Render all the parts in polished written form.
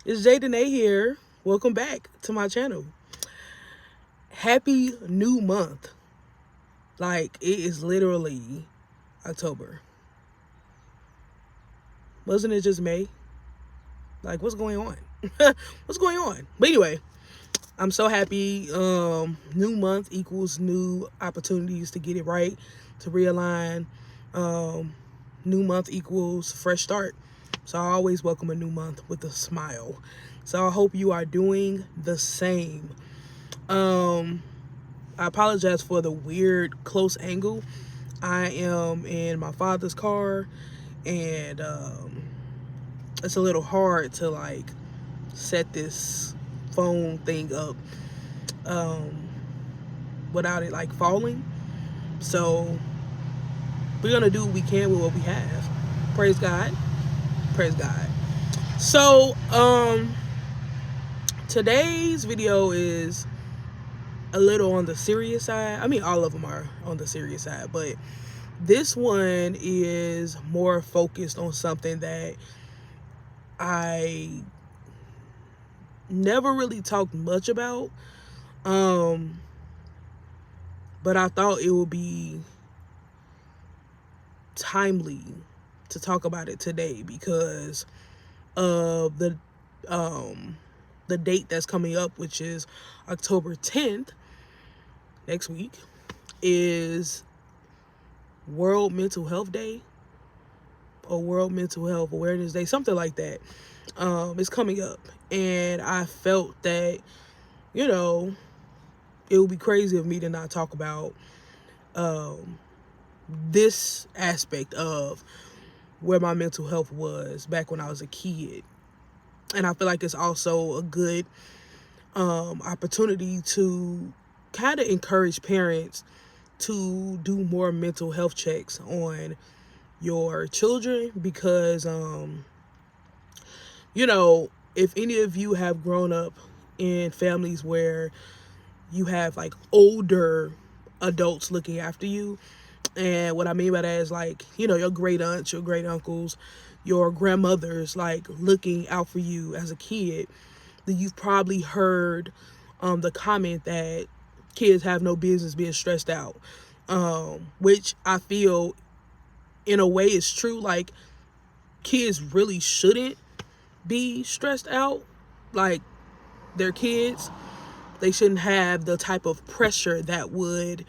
It's Jaden A here. Welcome back to my channel. Happy new month. Like, it is literally October. Wasn't it just May? Like, what's going on? What's going on? But anyway, I'm so happy. New month equals new opportunities to get it right, to realign. New month equals fresh start. So I always welcome a new month with a smile. So I hope you are doing the same. I apologize for the weird close angle. I am in my father's car, and it's a little hard to like set this phone thing up without it like falling. So we're gonna do what we can with what we have. Praise God. Praise God. So today's video is a little on the serious side. I mean, all of them are on the serious side, but this one is more focused on something that I never really talked much about. But I thought it would be timely to talk about it today because of the date that's coming up, which is October 10th, next week, is World Mental Health Day or World Mental Health Awareness Day, something like that. It's coming up, and I felt that, you know, it would be crazy of me to not talk about this aspect of where my mental health was back when I was a kid. And I feel like it's also a good opportunity to kind of encourage parents to do more mental health checks on your children because, if any of you have grown up in families where you have like older adults looking after you, and what I mean by that is like, your great aunts, your great uncles, your grandmothers, like looking out for you as a kid, then you've probably heard the comment that kids have no business being stressed out, which I feel in a way is true. Like, kids really shouldn't be stressed out. Like, they're kids. They shouldn't have the type of pressure that would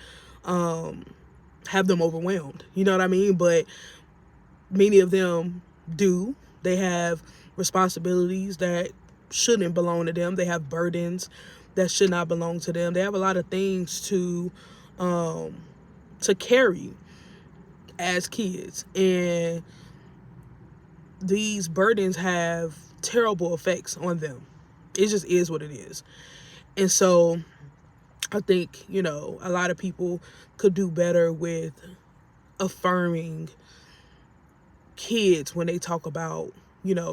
have them overwhelmed. You know what I mean? But many of them do. They have responsibilities that shouldn't belong to them. They have burdens that should not belong to them. They have a lot of things to carry as kids, and these burdens have terrible effects on them. It just is what it is. And so I think, a lot of people could do better with affirming kids when they talk about,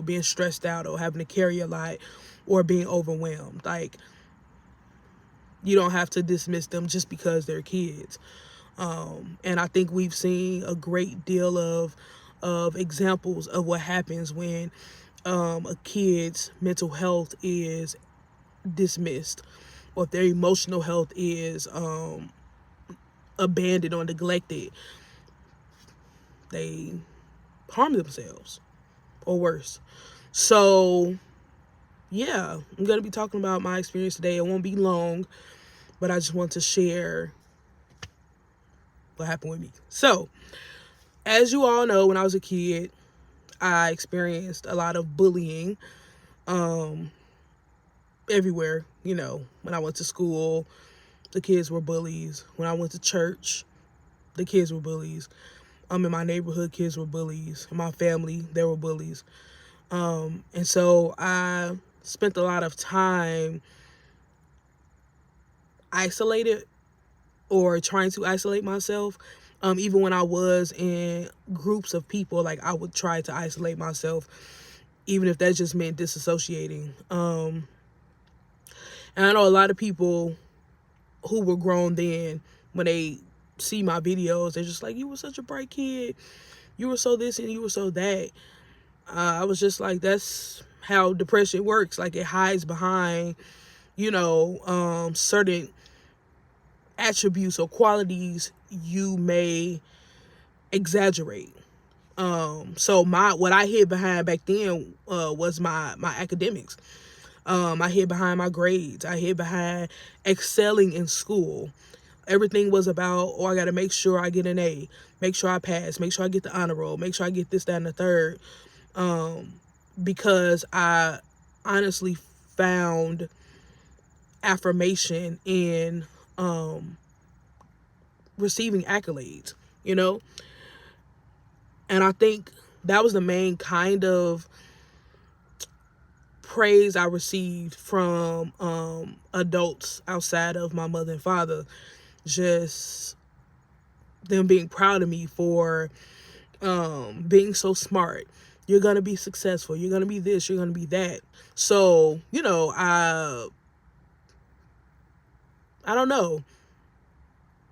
being stressed out or having to carry a lot or being overwhelmed. Like, you don't have to dismiss them just because they're kids. And I think we've seen a great deal of examples of what happens when a kid's mental health is dismissed, or if their emotional health is abandoned or neglected. They harm themselves or worse. So yeah, I'm going to be talking about my experience today. It won't be long, but I just want to share what happened with me. So, as you all know, when I was a kid, I experienced a lot of bullying everywhere. When I went to school, the kids were bullies. When I went to church, the kids were bullies. In my neighborhood, kids were bullies. In my family, there were bullies. And so I spent a lot of time isolated or trying to isolate myself. Even when I was in groups of people, like, I would try to isolate myself, even if that just meant disassociating. And I know a lot of people who were grown then, when they see my videos, they're just like, you were such a bright kid. You were so this and you were so that. I was just like, that's how depression works. Like, it hides behind, certain attributes or qualities you may exaggerate. So what I hid behind back then was my academics. I hid behind my grades. I hid behind excelling in school. Everything was about, I got to make sure I get an A, make sure I pass, make sure I get the honor roll, make sure I get this, that, and the third. Because I honestly found affirmation in receiving accolades, And I think that was the main kind of praise I received from adults outside of my mother and father. Just them being proud of me for being so smart. You're going to be successful. You're going to be this. You're going to be that. So, I don't know.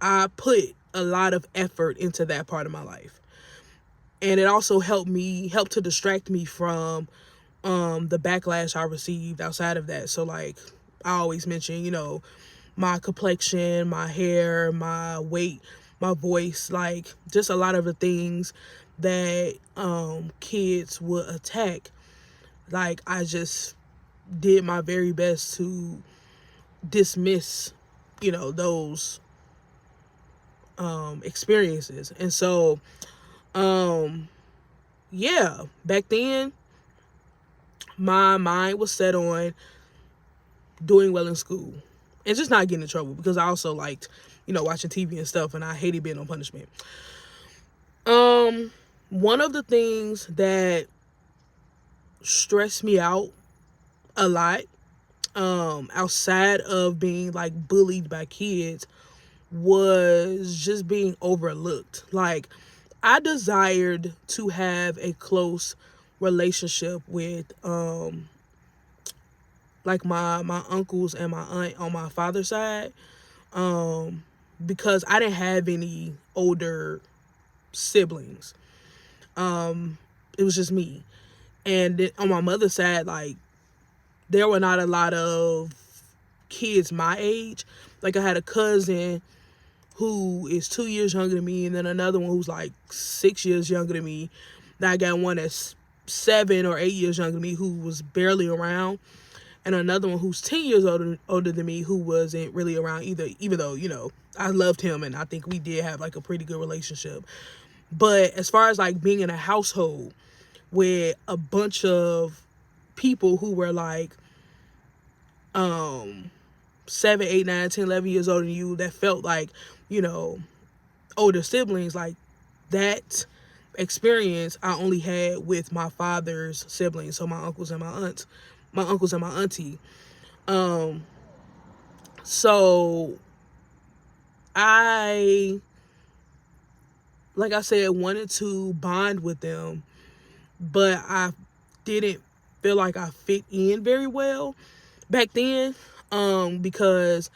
I put a lot of effort into that part of my life. And it also helped to distract me from the backlash I received outside of that. So, like, I always mention, my complexion, my hair, my weight, my voice, like, just a lot of the things that kids would attack. Like, I just did my very best to dismiss, those experiences. And so, yeah, back then, my mind was set on doing well in school and just not getting in trouble, because I also liked, watching TV and stuff, and I hated being on punishment. One of the things that stressed me out a lot, outside of being like bullied by kids, was just being overlooked. Like, I desired to have a close relationship with like my uncles and my aunt on my father's side, because I didn't have any older siblings. It was just me. And then on my mother's side, like, there were not a lot of kids my age. Like, I had a cousin who is 2 years younger than me, and then another one who's like 6 years younger than me. Then I got one that's 7 or 8 years younger than me who was barely around, and another one who's 10 years older than me who wasn't really around either, even though, I loved him and I think we did have like a pretty good relationship. But as far as like being in a household with a bunch of people who were like 7, 8, 9, 10, 11 years older than you, that felt like, older siblings, like, that experience I only had with my father's siblings, so my uncles and my auntie. So I, like I said, wanted to bond with them, but I didn't feel like I fit in very well back then, because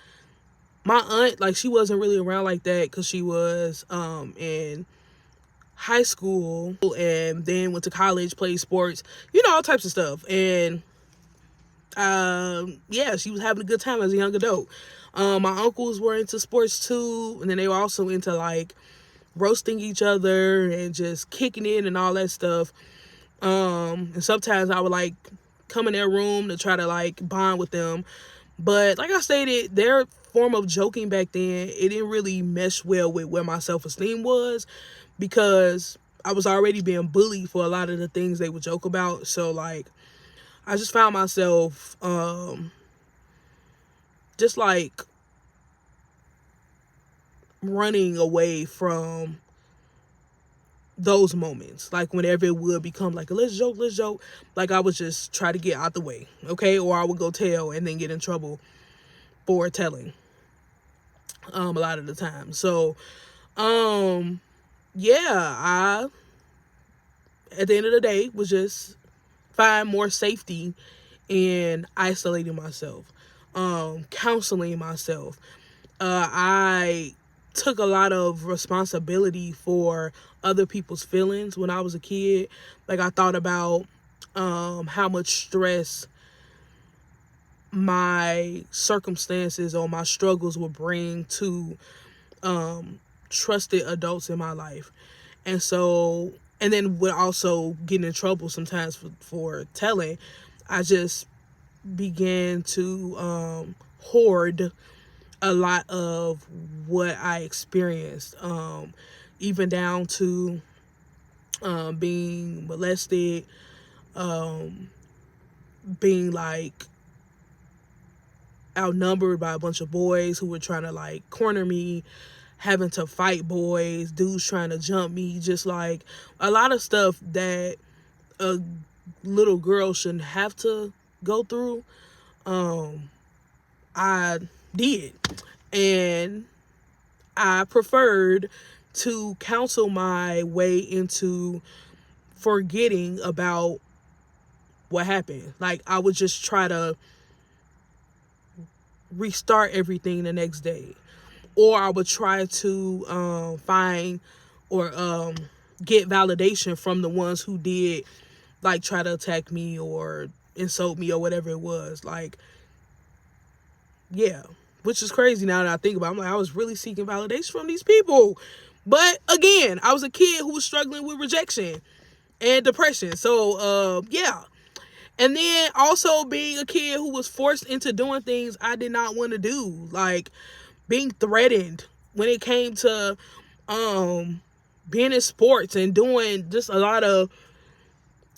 my aunt, like, she wasn't really around like that, because she was in high school and then went to college, played sports, all types of stuff. And yeah, she was having a good time as a young adult. My uncles were into sports too, and then they were also into like roasting each other and just kicking it and all that stuff. And sometimes I would like come in their room to try to like bond with them. But like I stated, their form of joking back then, it didn't really mesh well with where my self-esteem was, because I was already being bullied for a lot of the things they would joke about. So like, I just found myself just like running away from those moments. Like, whenever it would become like, let's joke, like, I would just try to get out the way, okay? Or I would go tell and then get in trouble for telling a lot of the time. So yeah, I, at the end of the day, was just find more safety in isolating myself, counseling myself. I took a lot of responsibility for other people's feelings when I was a kid. Like, I thought about how much stress my circumstances or my struggles would bring to trusted adults in my life. And so, and then would also get in trouble sometimes for telling. I just began to hoard a lot of what I experienced, even down to being molested, being like outnumbered by a bunch of boys who were trying to like corner me, having to fight boys, dudes trying to jump me, just like a lot of stuff that a little girl shouldn't have to go through. I did. And I preferred to counsel my way into forgetting about what happened. Like, I would just try to restart everything the next day. Or I would try to find or get validation from the ones who did, like, try to attack me or insult me or whatever it was. Like, yeah. Which is crazy now that I think about it. I'm like, I was really seeking validation from these people. But again, I was a kid who was struggling with rejection and depression. So, yeah. And then also being a kid who was forced into doing things I did not want to do. Like being threatened when it came to being in sports and doing just a lot of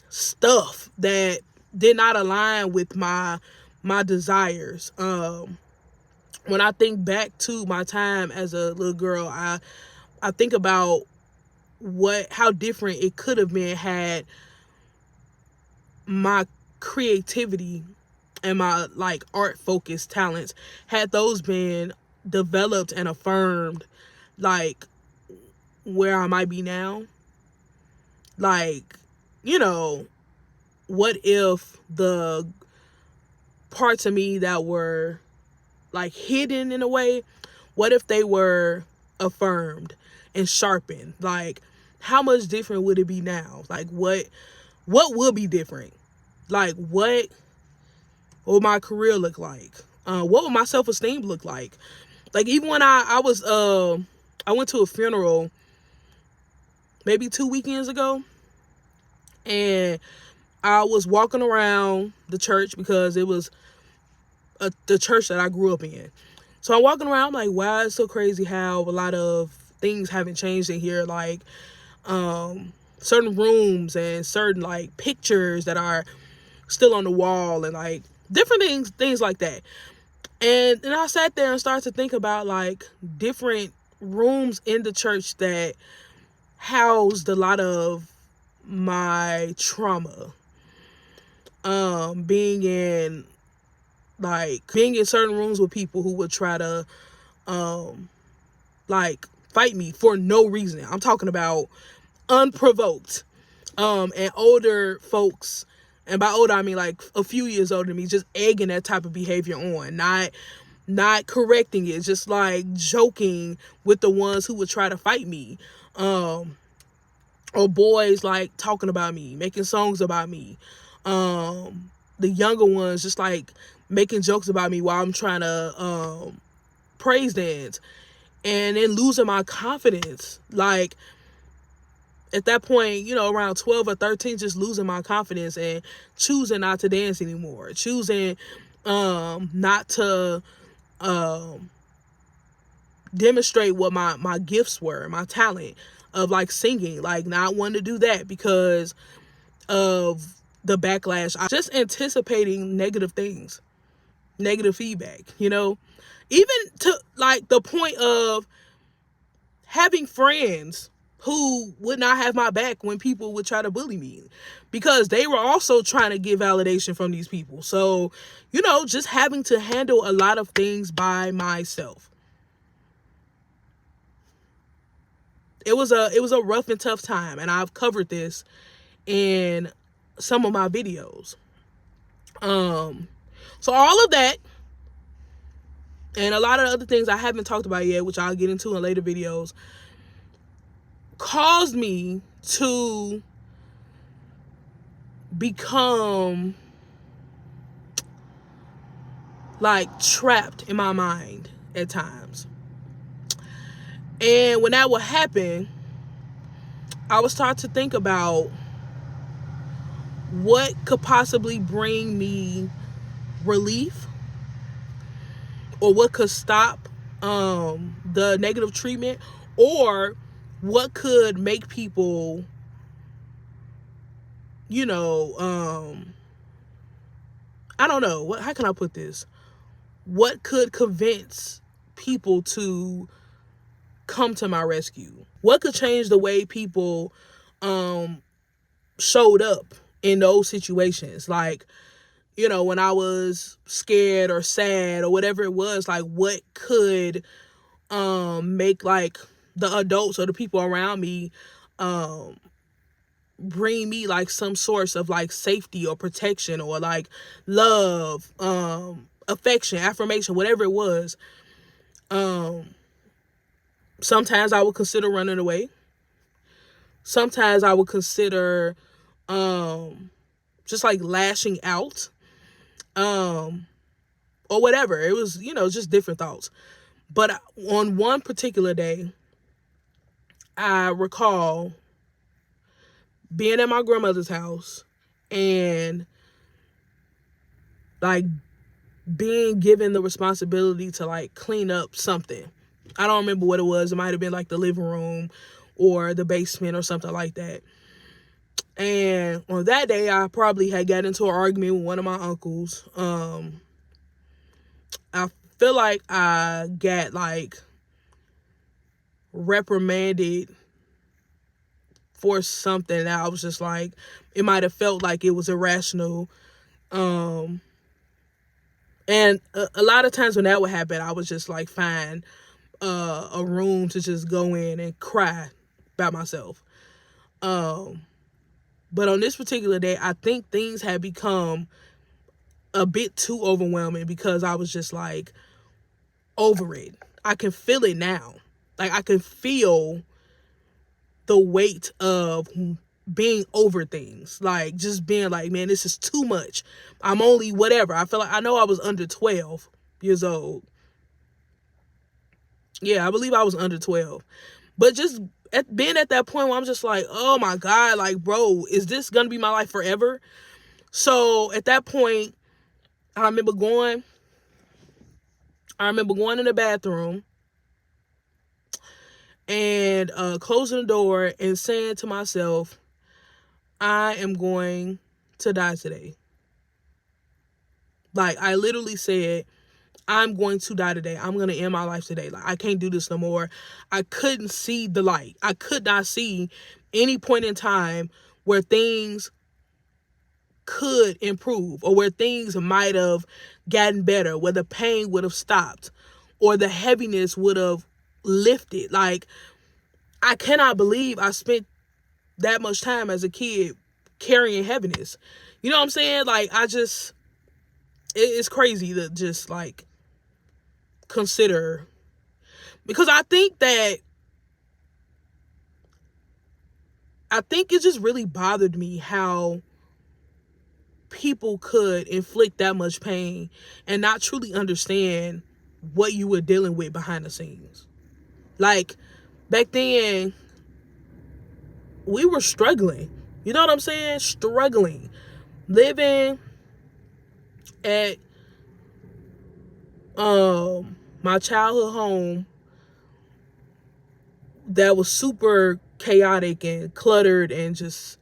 stuff that did not align with my desires. When I think back to my time as a little girl, I think about how different it could have been had my creativity and my like art focused talents, had those been developed and affirmed, like where I might be now. Like, you know, what if the parts of me that were like hidden in a way, what if they were affirmed and sharpened? Like, how much different would it be now? Like, what would be different? Like, what would my career look like? What would my self-esteem look like? Like, even when I went to a funeral maybe 2 weekends ago, and I was walking around the church because it was the church that I grew up in. So I'm walking around, I'm like, wow, it's so crazy how a lot of things haven't changed in here. Like, certain rooms and certain like pictures that are still on the wall and like different things like that. And then I sat there and started to think about like different rooms in the church that housed a lot of my trauma. Being in certain rooms with people who would try to like fight me for no reason. I'm talking about unprovoked. And older folks, and by older I mean like a few years older than me, just egging that type of behavior on, not correcting it, just like joking with the ones who would try to fight me. Or boys like talking about me, making songs about me. The younger ones just like making jokes about me while I'm trying to praise dance, and then losing my confidence. Like, at that point, you know, around 12 or 13, just losing my confidence and choosing not to dance anymore. Choosing not to demonstrate what my gifts were, my talent of like singing, like not wanting to do that because of the backlash. I just anticipating negative things, negative feedback, you know, even to like the point of having friends who would not have my back when people would try to bully me, because they were also trying to get validation from these people. So, you know, just having to handle a lot of things by myself. It was a rough and tough time, and I've covered this in some of my videos. So all of that and a lot of other things I haven't talked about yet, which I'll get into in later videos, caused me to become like trapped in my mind at times. And when that would happen, I would start to think about what could possibly bring me relief, or what could stop the negative treatment, or what could make people, I don't know, how can I put this? What could convince people to come to my rescue? What could change the way people showed up in those situations? Like, when I was scared or sad or whatever it was, like what could make like the adults or the people around me bring me like some source of like safety or protection, or like love, affection, affirmation, whatever it was. Sometimes I would consider running away. Sometimes I would consider just like lashing out, or whatever. It was, just different thoughts. But on one particular day, I recall being at my grandmother's house and like being given the responsibility to like clean up something. I don't remember what it was. It might have been like the living room or the basement or something like that. And on that day, I probably had got into an argument with one of my uncles. I feel like I got like reprimanded for something that I was just like, it might have felt like it was irrational. And a lot of times when that would happen, I would just like find a room to just go in and cry by myself. But on this particular day, I think things had become a bit too overwhelming because I was just like over it. I can feel it now. Like I can feel the weight of being over things. Like just being like, man, this is too much. I'm only whatever. I feel like, I know I was under 12 years old. Yeah, I believe I was under 12. But just being at that point where I'm just like, oh my God, like, bro, is this going to be my life forever? So at that point, I remember going in the bathroom and closing the door and saying to myself, I am going to die today. Like, I literally said, I'm going to die today. I'm going to end my life today. Like, I can't do this no more. I couldn't see the light. I could not see any point in time where things could improve, or where things might have gotten better, where the pain would have stopped, or the heaviness would have lifted. Like, I cannot believe I spent that much time as a kid carrying heaviness. You know what I'm saying? Like, it's crazy to just like consider, because I think it just really bothered me how people could inflict that much pain and not truly understand what you were dealing with behind the scenes. Like, back then, we were struggling. You know what I'm saying? Struggling. Living at my childhood home that was super chaotic and cluttered and just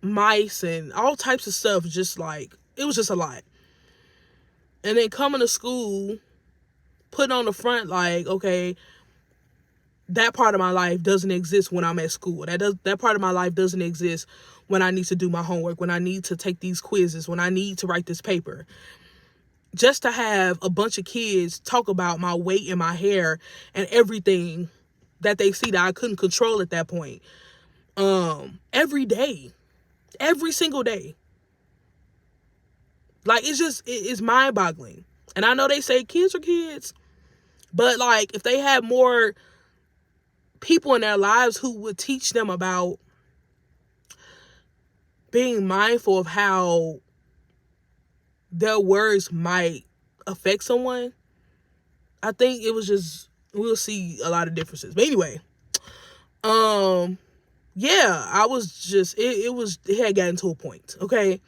mice and all types of stuff. Just like, it was just a lot. And then coming to school, putting on the front like, okay, that part of my life doesn't exist when I'm at school. That part of my life doesn't exist when I need to do my homework, when I need to take these quizzes, when I need to write this paper. Just to have a bunch of kids talk about my weight and my hair and everything that they see that I couldn't control at that point. Every day. Every single day. Like, it's mind-boggling. And I know they say kids are kids, but like, if they had more people in their lives who would teach them about being mindful of how their words might affect someone, I think it was just, we'll see a lot of differences. But anyway, yeah, I was just, it had gotten to a point, okay?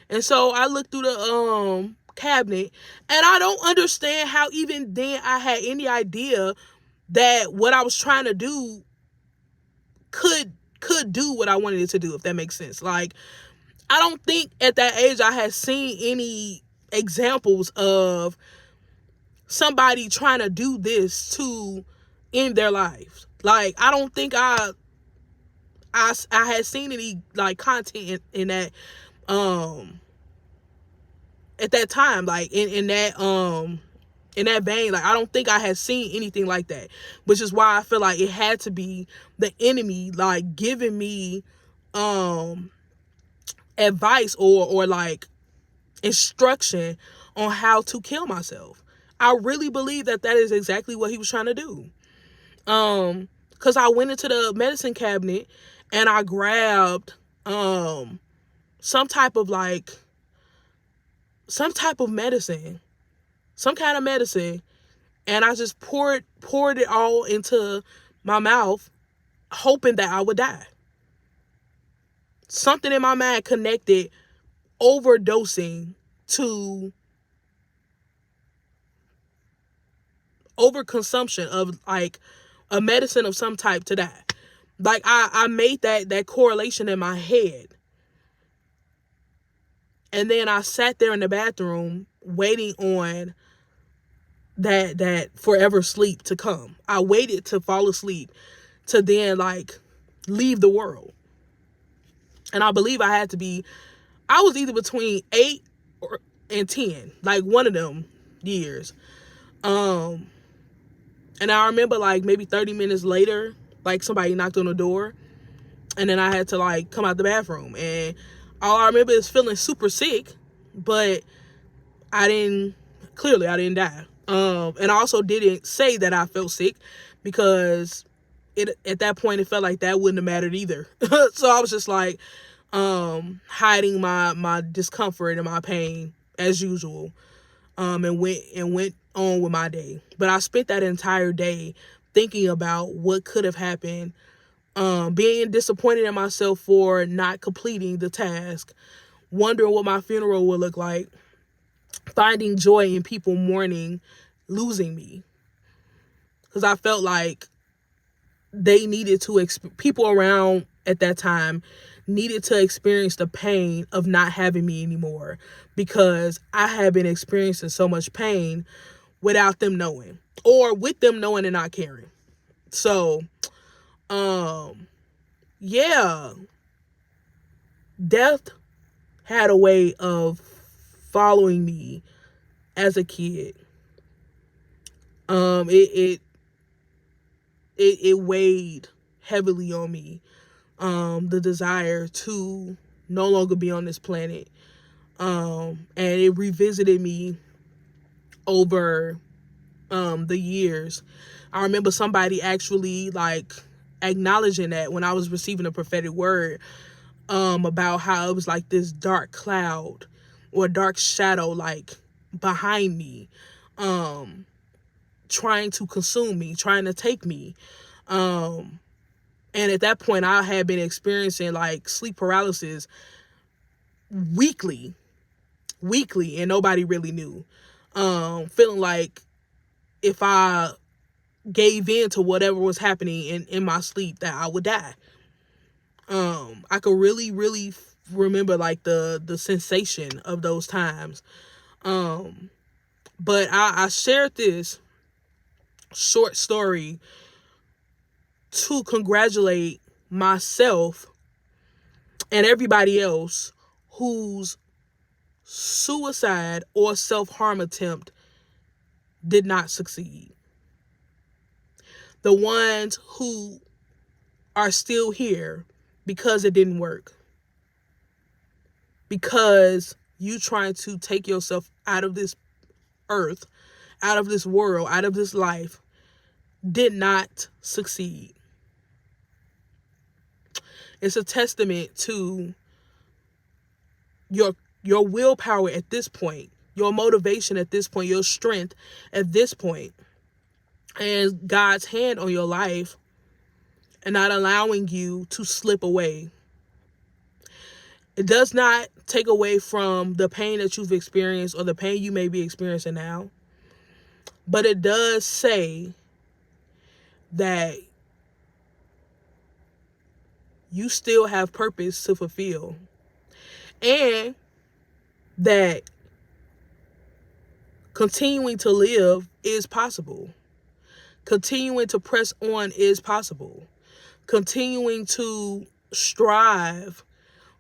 And so I looked through the cabinet, and I don't understand how even then I had any idea that what I was trying to do could do what I wanted it to do, if that makes sense. Like, I don't think at that age I had seen any examples of somebody trying to do this to end their lives. Like, I don't think I had seen any like content in that at that time, like in that vein. Like, I don't think I had seen anything like that, which is why I feel like it had to be the enemy, like, giving me advice or like instruction on how to kill myself. I really believe that is exactly what he was trying to do. Because I went into the medicine cabinet and I grabbed some type of medicine, some kind of medicine, and I just poured it all into my mouth, hoping that I would die. Something in my mind connected overdosing to overconsumption of like a medicine of some type to that. Like, I made that correlation in my head. And then I sat there in the bathroom waiting on that forever sleep to come. I waited to fall asleep to then like leave the world. And I believe I was either between 8 and 10, like one of them years. And I remember like maybe 30 minutes later, like somebody knocked on the door, and then I had to like come out the bathroom, and all I remember is feeling super sick, but I didn't die. And I also didn't say that I felt sick, because at that point it felt like that wouldn't have mattered either. So I was just like hiding my discomfort and my pain as usual, and went on with my day. But I spent that entire day thinking about what could have happened, being disappointed in myself for not completing the task, wondering what my funeral would look like, finding joy in people mourning losing me, because I felt like they needed to people around at that time needed to experience the pain of not having me anymore, because I had been experiencing so much pain without them knowing, or with them knowing and not caring. So yeah, death had a way of following me as a kid. It weighed heavily on me, the desire to no longer be on this planet, and it revisited me over the years. I remember somebody actually like acknowledging that when I was receiving a prophetic word, about how it was like this dark cloud or dark shadow like behind me, trying to consume me, trying to take me. And at that point I had been experiencing like sleep paralysis weekly, and nobody really knew. Feeling like if I gave in to whatever was happening in my sleep, that I would die. I could really remember like the sensation of those times. But I shared this short story to congratulate myself and everybody else whose suicide or self-harm attempt did not succeed. The ones who are still here because it didn't work. Because you trying to take yourself out of this earth, out of this world, out of this life, did not succeed. It's a testament to your your willpower at this point, your motivation at this point, your strength at this point, and God's hand on your life and not allowing you to slip away. It does not take away from the pain that you've experienced or the pain you may be experiencing now, but it does say that you still have purpose to fulfill, and that continuing to live is possible. Continuing to press on is possible. Continuing to strive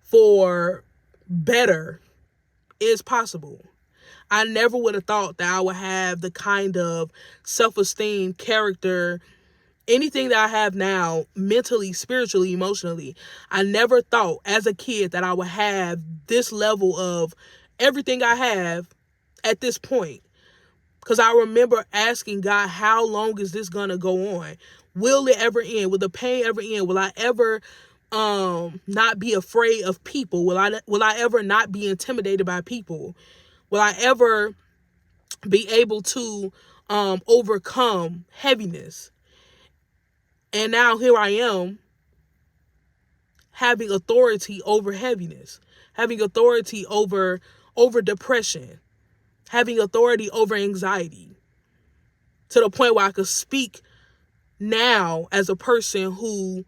for better is possible. I never would have thought that I would have the kind of self-esteem, character, anything that I have now, mentally, spiritually, emotionally. I never thought as a kid that I would have this level of everything I have at this point. Because I remember asking God, how long is this going to go on? Will it ever end? Will the pain ever end? Will I ever not be afraid of people? Will I ever not be intimidated by people? Will I ever be able to overcome heaviness? And now here I am, having authority over heaviness, having authority over depression, having authority over anxiety, to the point where I could speak now as a person who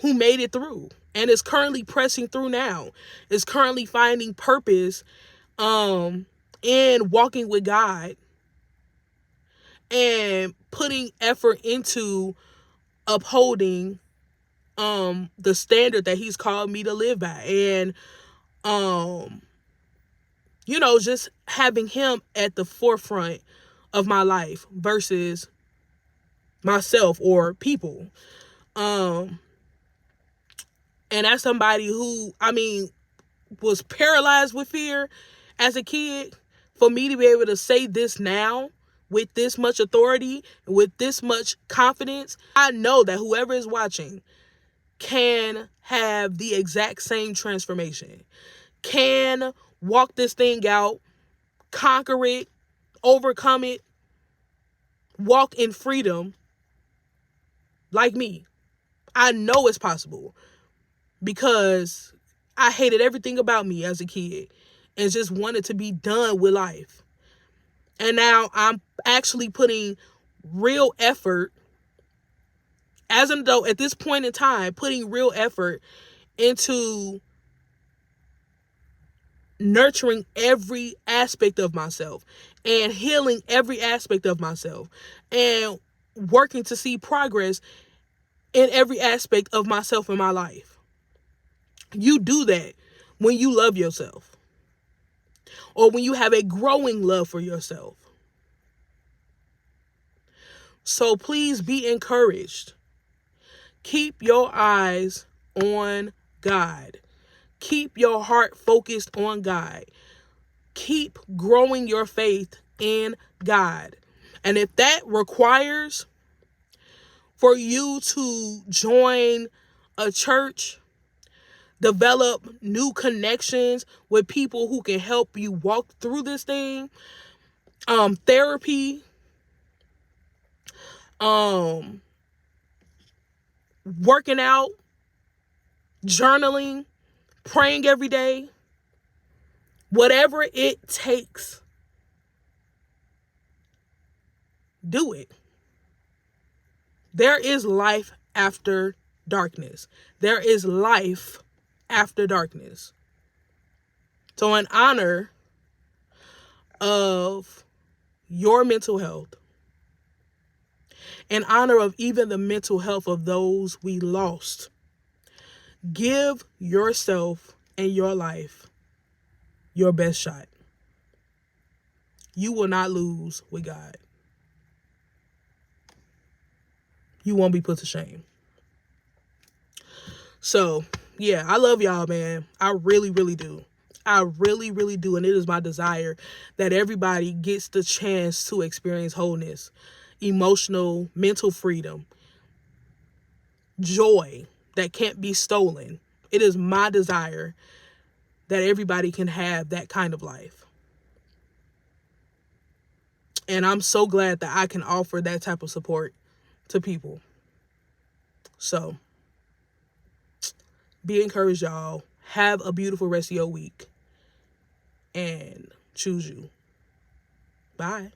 made it through and is currently pressing through now, is currently finding purpose in walking with God and putting effort into upholding the standard that he's called me to live by, and just having him at the forefront of my life versus myself or people. And as somebody who, was paralyzed with fear as a kid, for me to be able to say this now with this much authority, with this much confidence, I know that whoever is watching can have the exact same transformation, can walk this thing out, conquer it, overcome it, walk in freedom like me. I know it's possible because I hated everything about me as a kid and just wanted to be done with life. And now I'm actually putting real effort as an adult at this point in time, putting real effort into nurturing every aspect of myself and healing every aspect of myself and working to see progress in every aspect of myself in my life. You do that when you love yourself or when you have a growing love for yourself. So please be encouraged. Keep your eyes on God. Keep your heart focused on God. Keep growing your faith in God. And if that requires for you to join a church, develop new connections with people who can help you walk through this thing, therapy, working out, journaling, praying every day, whatever it takes, do it. There is life after darkness. There is life after darkness. So in honor of your mental health, in honor of even the mental health of those we lost, give yourself and your life your best shot. You will not lose with God. You won't be put to shame. So, yeah, I love y'all, man. I really, really do. I really, really do. And it is my desire that everybody gets the chance to experience wholeness, emotional, mental freedom, joy that can't be stolen. It is my desire that everybody can have that kind of life. And I'm so glad that I can offer that type of support to people. So be encouraged, y'all. Have a beautiful rest of your week. And choose you. Bye.